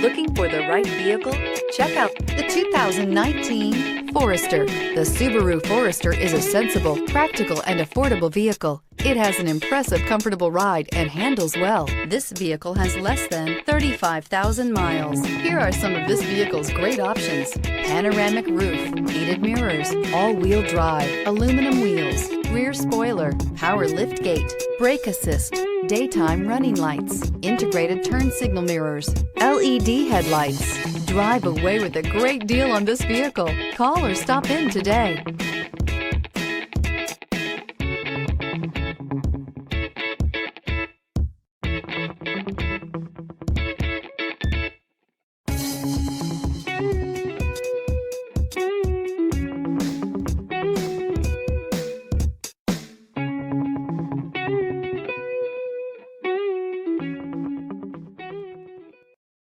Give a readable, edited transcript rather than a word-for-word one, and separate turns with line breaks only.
Looking for the right vehicle? Check out the 2019 Forester. The Subaru Forester is a sensible, practical, and affordable vehicle. It has an impressive, comfortable ride and handles well. This vehicle has less than 35,000 miles. Here are some of this vehicle's great options: panoramic roof, heated mirrors, all-wheel drive, aluminum wheels, rear spoiler, power liftgate, brake assist, daytime running lights, integrated turn signal mirrors, LED headlights. Drive away with a great deal on this vehicle. Call or stop in today.